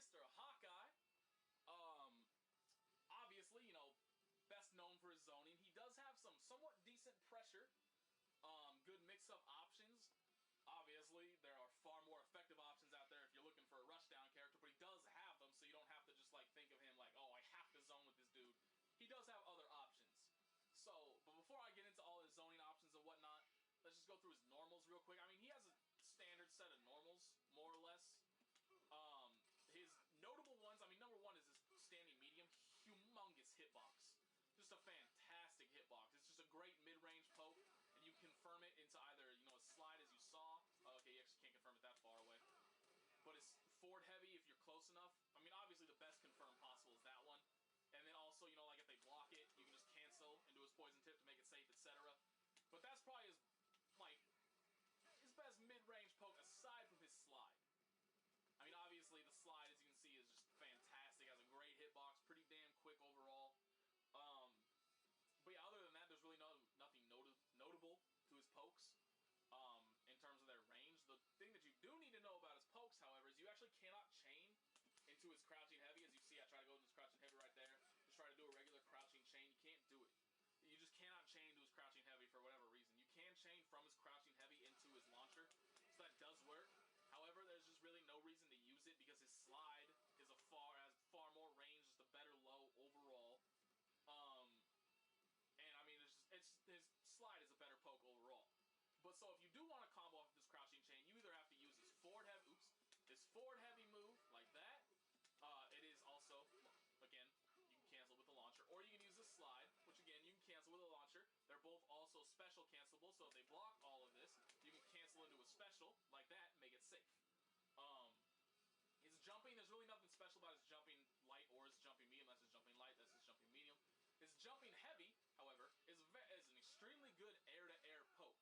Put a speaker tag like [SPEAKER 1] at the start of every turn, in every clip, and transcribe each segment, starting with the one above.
[SPEAKER 1] Mr. Hawkeye. Obviously, you know, best known for his zoning. He does have some somewhat decent pressure. Good mix-up options. Obviously, there are far more effective options out there if you're looking for a rushdown character, but he does have them, so you don't have to just, like, think of him like, oh, I have to zone with this dude. He does have other options. So, but before I get into all his zoning options and whatnot, let's just go through his normals real quick. I mean, he has a standard set of normals, more or less. His notable ones, I mean, number one is his standing medium, humongous hitbox. Just a fantastic hitbox. It's just a great mid-range poke, and you confirm it into either, you know, a slide as you saw. Oh, okay, you actually can't confirm it that far away. But it's forward heavy if you're close enough. I mean, obviously the best confirm possible is that one. And then also, you know, like if they block it, you can just cancel and do his poison tip to make it safe, etc. But that's probably his, like, his best mid-range poke aside from his slide. I mean, obviously the slide, as you can see, is just fantastic. Has a great hitbox, pretty damn quick overall. But yeah, other than that, there's really nothing notable to his pokes in terms of their range. The thing that you do need to know about his pokes, however, is you actually cannot chain into his crouching heavy. As you see, I try to go into his crouching heavy right there. Just try to do a regular crouching chain. You can't do it. You just cannot chain to his crouching heavy for whatever reason. You can chain from his crouching heavy into his launcher, so that does work. However, there's just really no reason to use it because his slide is has far more range, just a better low overall. And I mean, his slide is a better poke overall. But so if you do want to combo off this crouching chain, you either have to use his forward heavy move like that. It is also, again, you can cancel with the launcher, or you can use the slide, which again you can cancel with a launcher. They're both also special cancelable, so if they block all of this, you can cancel into a special like that and make it safe. His jumping, there's really nothing special about his jumping light or his jumping medium. That's his jumping light, that's his jumping medium. His jumping heavy, however, is an extremely good air-to-air poke.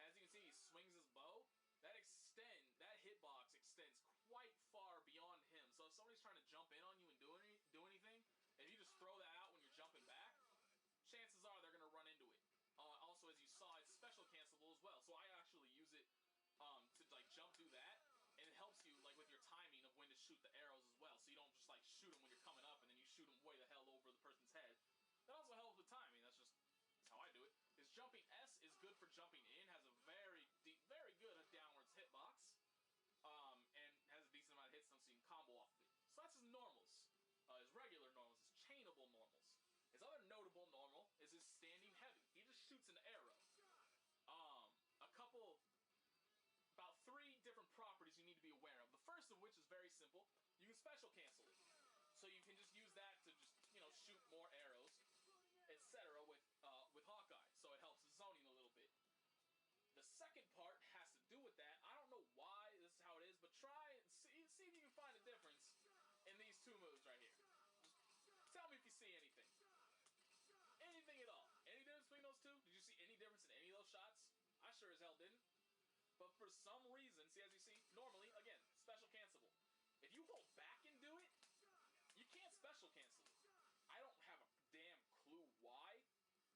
[SPEAKER 1] As you can see, he swings his bow. That hitbox extends quite far beyond him. So if somebody's trying to jump in on you and do anything, if you just throw that out when you're jumping back, chances are they're going to run into it. Also, as you saw, it's special cancelable as well. So I actually use it to like jump through that, and it helps you like with your timing of when to shoot the arrows as well. So you don't just like shoot them when you're coming up and then you shoot them way the hell over the person's head. That also helps with timing. That's how I do it. His jumping S is good for jumping in. Has a very good downwards hitbox, and has a decent amount of hits, so you can combo off of it. So that's his normals. His regular normals, his chainable normals. His other notable normal is his standing heavy. He just shoots an arrow. About 3 different properties you need to be aware of. The first of which is very simple. You can special cancel it. So you can just use that to just, you know, shoot more arrows, etc. with Hawkeye. So it helps his zoning a little bit. The second part has to do with that. I don't know why this is how it is, but try and see if you can find a difference in these 2 moves right here. Just tell me if you see anything. Anything at all. Any difference between those 2? Did you see any difference in any of those shots? I sure as hell didn't. But for some reason, see, as you see, normally, again, special cancelable. If you hold back and do it, you can't special cancel it. I don't have a damn clue why,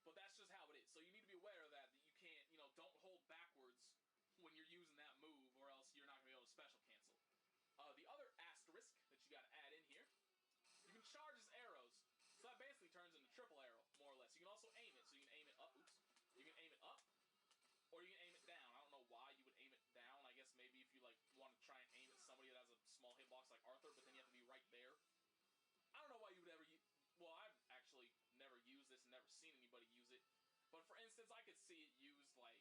[SPEAKER 1] but that's just how it is. So you need to be aware of that you can't, you know, don't hold backwards when you're using that move, or else you're not going to be able to special cancel. The other asterisk that you got to add in here, you can charge his arrows, so that basically turns into triple arrow, more or less. You can also aim it, so you can aim it up, you can aim it up, or you can aim it down. I don't know why you would aim it down. I guess maybe if you like want to try and aim at somebody that has a small hitbox like Arthur, but then you have to be right there. I don't know why you would ever use... Well, I've actually never used this and never seen anybody use it. But for instance, I could see it used like,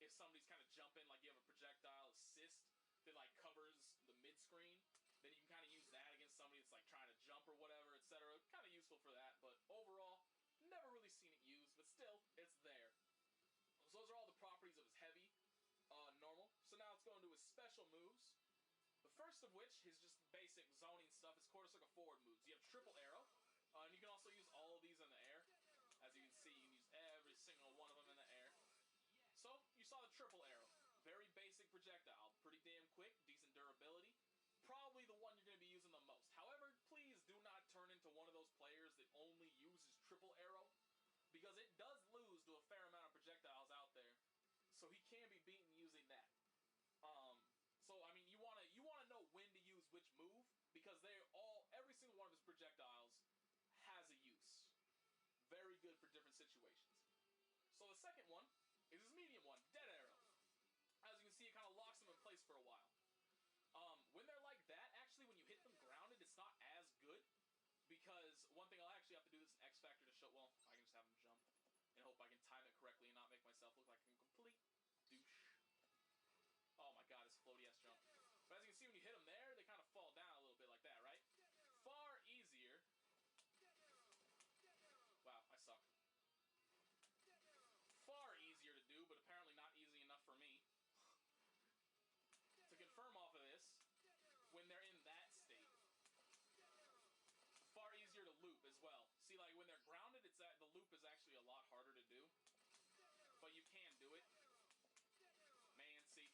[SPEAKER 1] if somebody's kind of jumping, like you have a projectile assist that like covers the mid-screen, then you can kind of use that against somebody that's like trying to jump or whatever, etc. Kind of useful for that, but overall, never really seen it used, but still, it's there. So those are all the properties of his heavy, normal. So now let's go into his special moves. The first of which is just basic zoning stuff. It's quarter circle forward moves. You have triple arrow, and you can also use all of these in the air. As you can see, you can use every single one of them in the air. So you saw the triple arrow. Very basic projectile. Pretty damn quick, decent durability. Probably the one you're going to be using the most. However, please do not turn into one of those players that only uses triple arrow, because it does lose to a fair amount of projectiles out there. So he can be beaten using that. So I mean, you wanna know when to use which move, because because every single one of his projectiles has a use. Very good for different situations. So the second one is his medium one, Dead Arrow. As you can see, it kind of locks them in place for a while. When they're like that, actually, when you hit them grounded, it's not as good. Because one thing I'll actually have to do is an X Factor to show... Well, I can just have them jump. And hope I can time it correctly and not make myself look like a complete douche. Oh my god, this floaty-ass jump. But as you can see, when you hit them there, they kind of fall down a little bit like that, right? Far easier... Wow, I suck. Far easier to do, but apparently not easy enough for me. To confirm off of this, when they're in that state, far easier to loop as well. See, like, when they're grounded, the loop is actually a lot harder to do. But you can do it. Man, see.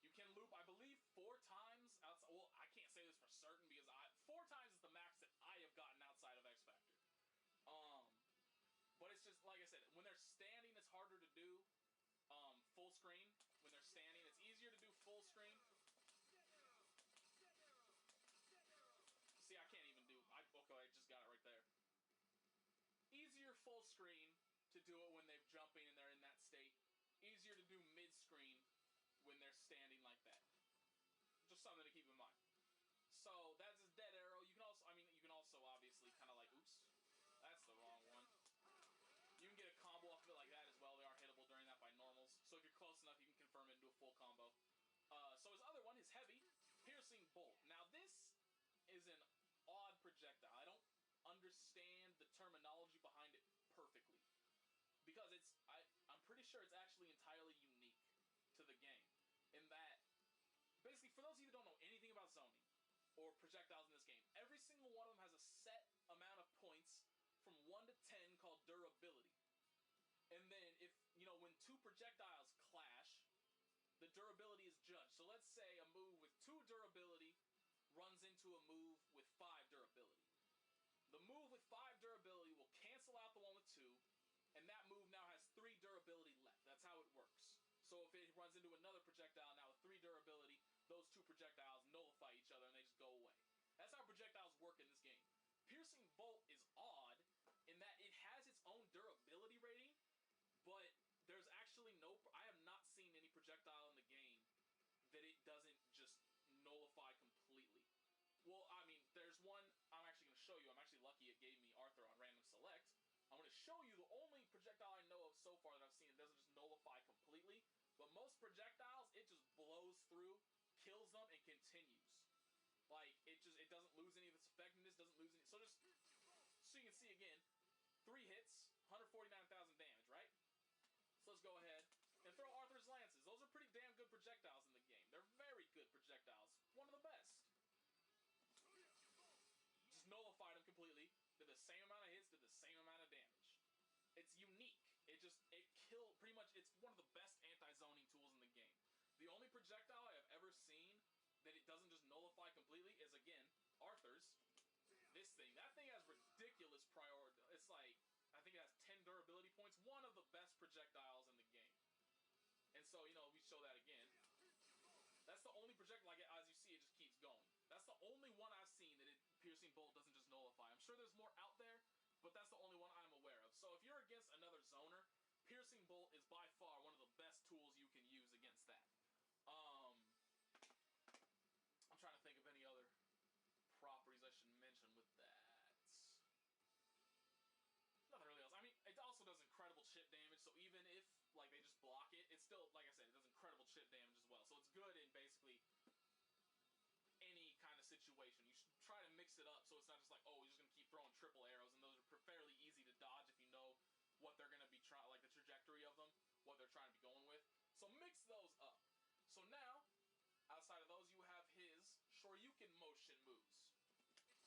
[SPEAKER 1] You can loop, I believe, 4 times outside. Well, I can't say this for certain because 4 times is the max that I have gotten outside of X Factor. But it's just, like I said, when they're standing, it's harder to do full screen. When they're standing, it's easier to do full screen. See, I can't even do... Okay, I just got it right there. Easier full screen to do it when they're jumping and they're in that state. Easier to do mid-screen when they're standing like that. Just something to keep in mind. So, that's his Dead Arrow. You can also, you can also obviously kind of like... Oops. That's the wrong one. You can get a combo off of it like that as well. They are hittable during that by normals. So if you're close enough, you can confirm it into a full combo. So his other one is Heavy Piercing Bolt. Now this is an odd projectile. I don't understand the terminology behind it perfectly. Because I'm pretty sure it's actually entirely unique to the game. In that, basically, for those of you that don't know anything about zoning or projectiles in this game, every single one of them has a set amount of points from 1 to 10 called durability. And then if, when 2 projectiles clash, the durability is judged. So let's say a move with 2 durability runs into a move with 5 durability. The move with 5 durability will cancel out the one with 2, and that move now has 3 durability left. That's how it works. So if it runs into another projectile now with 3 durability, those 2 projectiles nullify each other and they just go away. That's how projectiles work in this game. Piercing Bolt is odd in that it has its own durability rating, but there's actually I have not seen any projectile in the game that it doesn't just nullify completely. Well, there's one I'm actually going to show you. I'm actually lucky it gave me Arthur on Random Select. I'm going to show you the only projectile I know of so far that I've seen that doesn't just nullify completely, but most projectiles, it just blows through, kills them, and continues. Like, it doesn't lose any of its effectiveness, doesn't lose any... So you can see again, 3 hits, 149,000 damage, right? So let's go ahead and throw Arthur's Lances. Those are pretty damn good projectiles in the game. They're very good projectiles. One of the best. Just nullified them completely. Did the same amount of hits, did the same amount of damage. It's unique. It killed... Pretty much, it's one of the best anti-zoning tools in the game. The only projectile I have ever seen that it doesn't just nullify completely is, again, Arthur's. This thing. That thing has ridiculous priority. It's like, I think it has 10 durability points. One of the best projectiles in the game. And so, we show that again. That's the only projectile, like, as you see, it just keeps going. That's the only one I've seen that Piercing Bolt doesn't just nullify. I'm sure there's more out there, but that's the only one I'm aware of. So if you're against another zoner, Piercing Bolt is by far one of the best tools you can use against that. I'm trying to think of any other properties I should mention with that. Nothing really else. It also does incredible chip damage, so even if, like, they just block it, it's still, like I said, it does incredible chip damage as well. So it's good in basically any kind of situation. You should try to mix it up so it's not just like, oh, you're just going to keep throwing triple arrows, and those are fairly easy to dodge if you know what they're going to be trying, like the trajectory of them, what they're trying to be going with. So mix those up. So now, outside of those, you have his Shoryuken motion moves.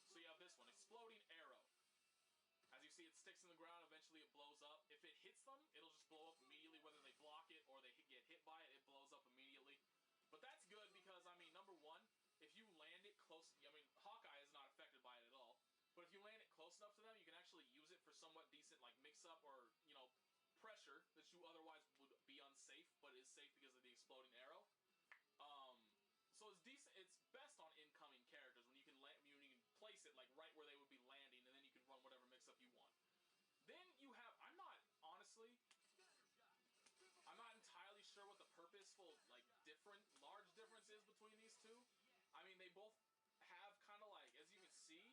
[SPEAKER 1] So you have this one, Exploding Arrow. As you see, it sticks in the ground, eventually it blows up. If it hits them, it'll just blow up immediately, whether they block it or they get hit by it, it blows up immediately. But that's good because, number one, if you land it close, Hawkeye is not affected by it at all, but if you land it close enough to them, you can actually use it for somewhat decent, like, mix-up or, pressure that you otherwise would be unsafe, but is safe because of the Exploding Arrow. best on incoming characters when you can place it like right where they would be landing, and then you can run whatever mix-up you want. Then you have, I'm not entirely sure what the purposeful, like, large difference is between these two. I mean, they both have kind of like, as you can see,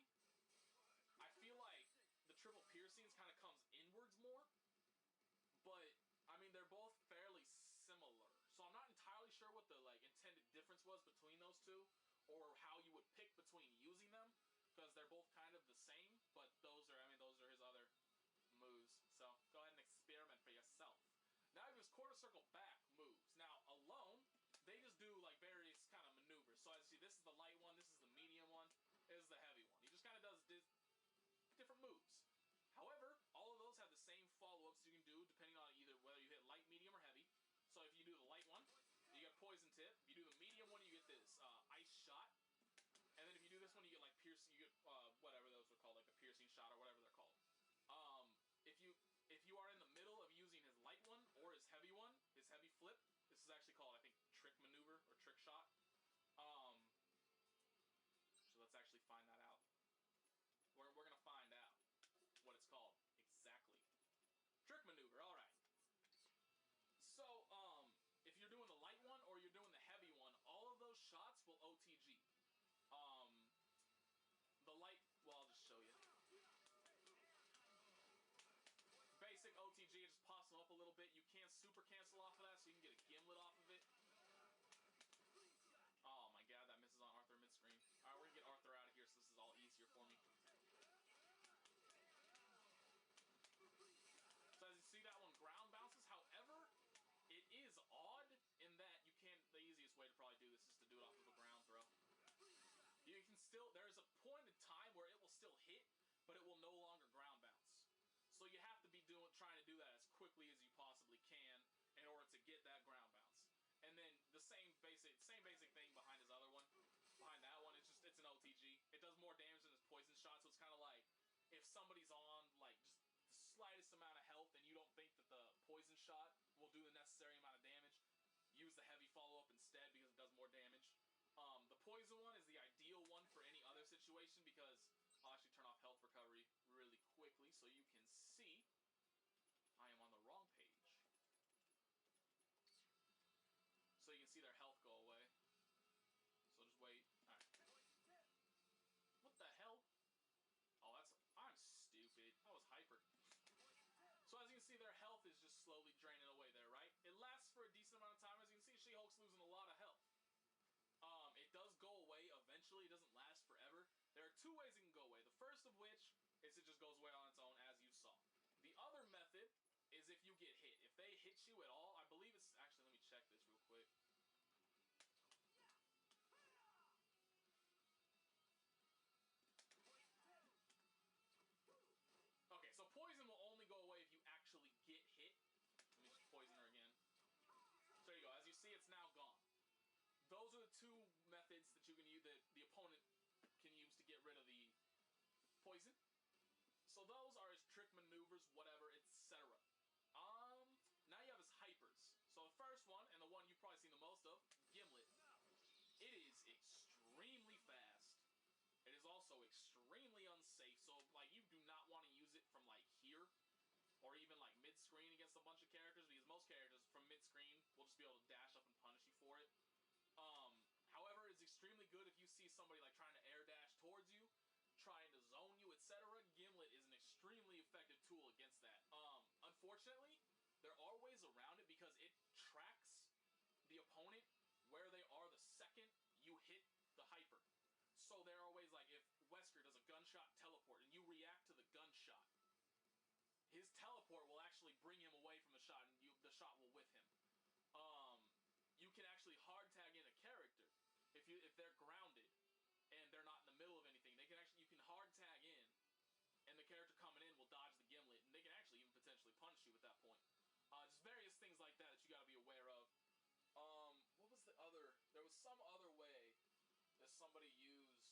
[SPEAKER 1] I feel like the triple piercings kind of comes inwards more, but I mean, they're both fairly similar. So I'm not entirely sure what the, like, intended difference was between those two, or how you would pick between using them, because they're both kind of the same, but those are his other moves. So go ahead and experiment for yourself. Now I have his quarter circle back moves. Now, alone, they just do, like, various kind of maneuvers. So as you see, this is the light one, this is the medium one, this is the heavy one. He just kind of does different moves. However, all of those have the same follow-ups you can do depending on either whether you hit light, medium, or heavy. So if you do the light one, you get poison tip. If you do the medium one, you get this ice shot. And then if you do this one, you get like piercing. You get whatever those are called, like the piercing shot or whatever they're called. If you are in the middle of using his light one or his heavy flip, this is actually called, I think, trick maneuver or trick shot. So let's actually find that out. We're gonna find out what it's called exactly. Trick maneuver. All right. So if you're doing the light one or you're doing the heavy one, all of those shots will OTG. The light, well, I'll just show you. Basic OTG, it just pops them up a little bit. You can super cancel off of that, so you can get a gimlet off of it. Oh my god, that misses on Arthur mid-screen. Alright, we're gonna get Arthur out of here so this is all easier for me. So as you see, that one ground bounces. However, it is odd in that you can't, the easiest way to probably do this is to do it off of a ground throw. You can still, there's a point in time where it will still hit, but it will no longer ground bounce. So you have to be trying to do that as quickly as you possibly can in order to get that ground bounce. And then the same basic thing behind his other one. Behind that one, it's an OTG. It does more damage than his poison shot, so it's kind of like if somebody's on like just the slightest amount of health and you don't think that the poison shot will do the necessary amount of damage, use the heavy follow-up instead because it does more damage. The poison one is the ideal one for any other situation because I'll actually turn off health recovery really quickly so you can see I am on the wrong page. So you can see their health go away. So just wait. Alright. What the hell? Oh, I'm stupid. I was hyper. So as you can see, their health is just slowly draining away there, right? It lasts for a decent amount of time. As you can see, She-Hulk's losing a lot of health. It does go away eventually. It doesn't last forever. There are two ways it can go away. The first of which is it just goes away on its own, as you saw. The other method is if you get hit. If they hit you at all, I believe it's... Actually, let me check this real quick. Okay, so poison will only go away if you actually get hit. Let me just poison her again. So there you go. As you see, it's now gone. Those are the two methods that you can use, that the opponent can use to get rid of the poison. So those are his trick maneuvers, whatever, etc. Now you have his hypers. So the first one, and the one you've probably seen the most of, Gimlet. It is extremely fast. It is also extremely unsafe. So, like, you do not want to use it from, like, here. Or even, like, mid-screen against a bunch of characters. Because most characters from mid-screen will just be able to dash up and punish you for it. However, it's extremely good if you see somebody, like, trying to air dash towards you, trying to zone you, etc. Gimlet is an extremely effective tool against that. Unfortunately, there are ways around it because it tracks the opponent where they are the second you hit the hyper. So there are ways, like, if Wesker does a gunshot teleport and you react to the gunshot, his teleport will actually bring him away from the shot and the shot will whiff him. You can actually hard tag in a character if they're grounded and they're not in the middle of anything. You can hard tag in, and the character coming in will dodge the gimlet, and they can actually even potentially punish you at that point. Just various things like that you got to be aware of. What was the other? There was some other way that somebody used to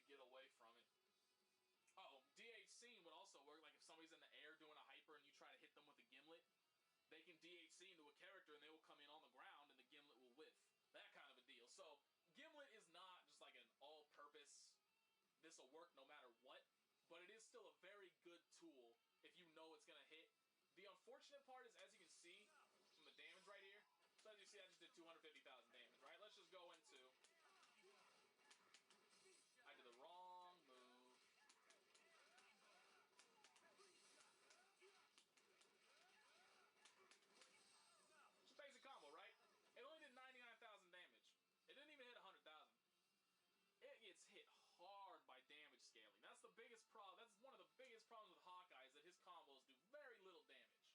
[SPEAKER 1] get away from it. Oh, DHC would also work. Like if somebody's in the air doing a hyper and you try to hit them with a gimlet, they can DHC into a character and they will come in on the ground and the gimlet will whiff. That kind of a deal. So Gimlet is not just this will work no matter what, but it is still a very good tool if you know it's gonna hit. The unfortunate part is, as you can see from the damage right here, so as you see, I just did 250,000 damage, right? Let's just go into... I did the wrong move. Just basic combo, right? It only did 99,000 damage. It didn't even hit 100,000. It gets hit hard by damage scaling. That's the biggest problem. That's one of the biggest problems with Hawkeye, is that his combos do very little damage.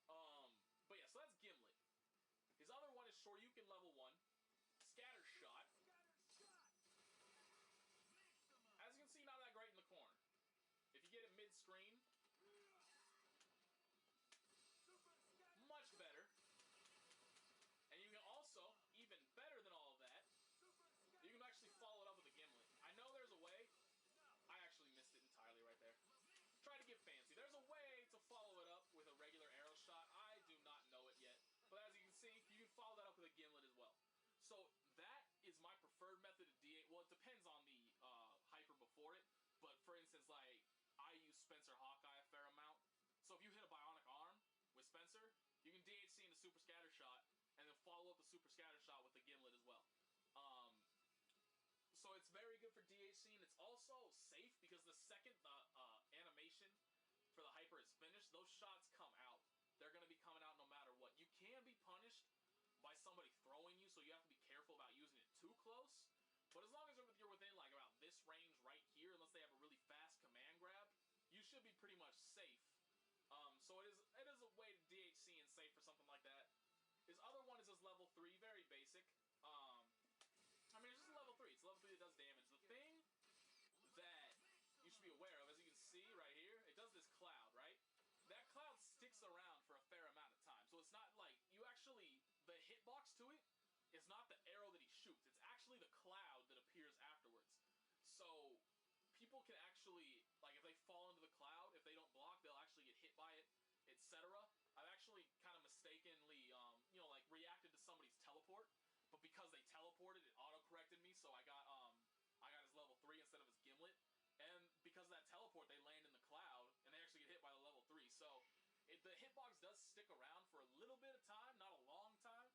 [SPEAKER 1] But yeah, so that's Gimlet. His other one is Shoryuken level 1. Scatter Shot. As you can see, not that great in the corner. If you get it mid-screen, much better. And you can also, even better than all of that, you can actually follow it up with a Gimlet. I know there's a way. I actually missed it entirely right there. Try to get fancy. There's a way to follow it up with a regular arrow shot. I do not know it yet. But as you can see, you can follow that up with a Gimlet as well. So that is my preferred method of D8. Well, it depends on the hyper before it. But for instance, like, I use Spencer Hawkeye a fair amount. So if you hit a Bionic Arm with Spencer, you can DHC into Super Scatter Shot, and then follow up the Super Scatter Shot with the Gimlet as well. So it's very good for DHC, and it's also safe because the second the animation for the hyper is finished, those shots come out. They're going to be coming out no matter what. You can be punished by somebody throwing you, so you have to be careful about using it too close. But as long as you're within like about this range right here, unless they have a really fast command grab, you should be pretty much safe. So it is a way to DHC and safe for something like that. His other one is his level 3, very basic. I mean, it's just a level 3. It's a level 3 that does damage. The thing that you should be aware of, as you can see right here, it does this cloud, right? That cloud sticks around for a fair amount of time. So it's not like, you actually, the hitbox to it is not the arrow that he shoots. It's actually the cloud that appears afterwards. So people can actually, like, if they fall into the cloud, if they don't block, they'll actually get hit by it, etc. I've actually kind of mistakenly, like, reacted to somebody's teleport. But because they teleported, it auto-corrected me, so I got his level 3 instead of his Gimlet. And because of that teleport, they land in the cloud, and they actually get hit by the level 3. So, the hitbox does stick around for a little bit of time, not a long time,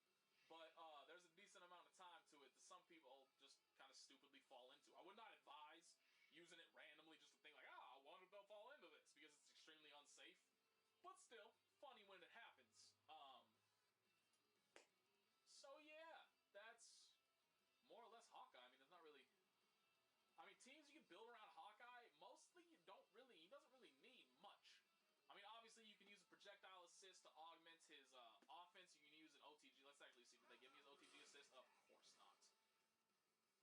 [SPEAKER 1] but there's a decent amount of time to it that some people just kind of stupidly fall into. I would not advise using it randomly just to think like, I wonder if they'll fall into this, because it's extremely unsafe. But still, funny when it happens. So yeah, that's more or less Hawkeye. I mean, there's not really... I mean, teams you can build around Hawkeye, mostly he doesn't really need much. I mean, obviously you can use a projectile assist to augment his offense. You can use an OTG. Let's actually see, did they give me his OTG assist? Of course not.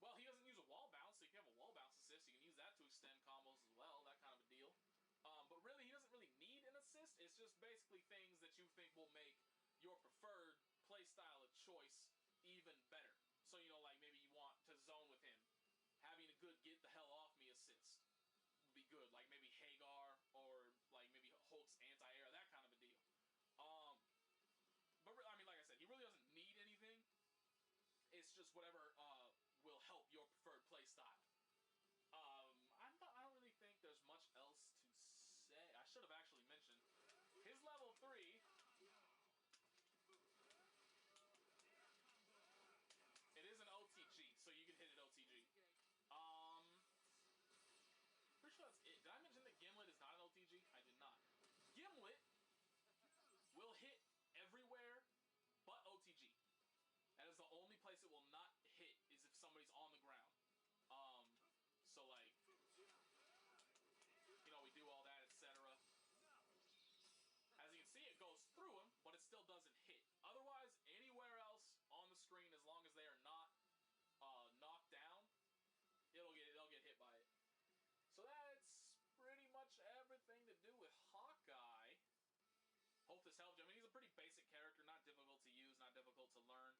[SPEAKER 1] Well, he doesn't use a wall bounce, so you can have a wall bounce assist. You can use that to extend combos as well, that kind of a deal. But really, he doesn't really need an assist. It's just basically things that you think will make your preferred playstyle of choice even better. So, like maybe you want to zone with him. Having a good get the hell off me assist would be good. Like maybe Hagar or like maybe Hulk's anti-air, that kind of a deal. But I mean, like I said, he really doesn't need anything. It's just whatever will help your preferred playstyle. I don't really think there's much else to say. I should have actually mentioned his level 3. It is an OTG, so you can hit it OTG. Pretty sure that's it. Did I mention that Gimlet is not an OTG? I did not. Gimlet will hit everywhere but OTG. That is the only place it will not hit, is if somebody's on the ground. So like, we do all that, etc. As you can see, it goes through him, but it still doesn't hit. Otherwise, anywhere else on the screen, as long as they are not knocked down, they'll get hit by it. So that's pretty much everything to do with Hawkeye. Hope this helped you. I mean, he's a pretty basic character, not difficult to use, not difficult to learn.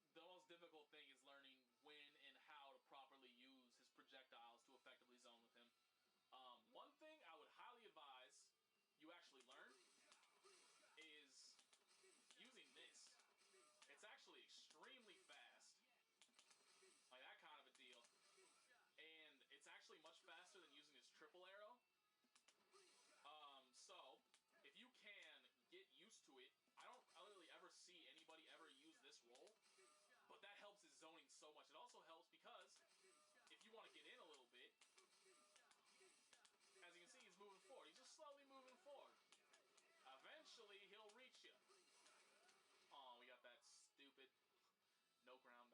[SPEAKER 1] Just the most difficult thing is learning when and how to properly use his projectiles to effectively zone with him. One thing I would highly advise you actually learn is using this. It's actually extremely fast. Like that kind of a deal. And it's actually eventually he'll reach you. Oh, we got that stupid no ground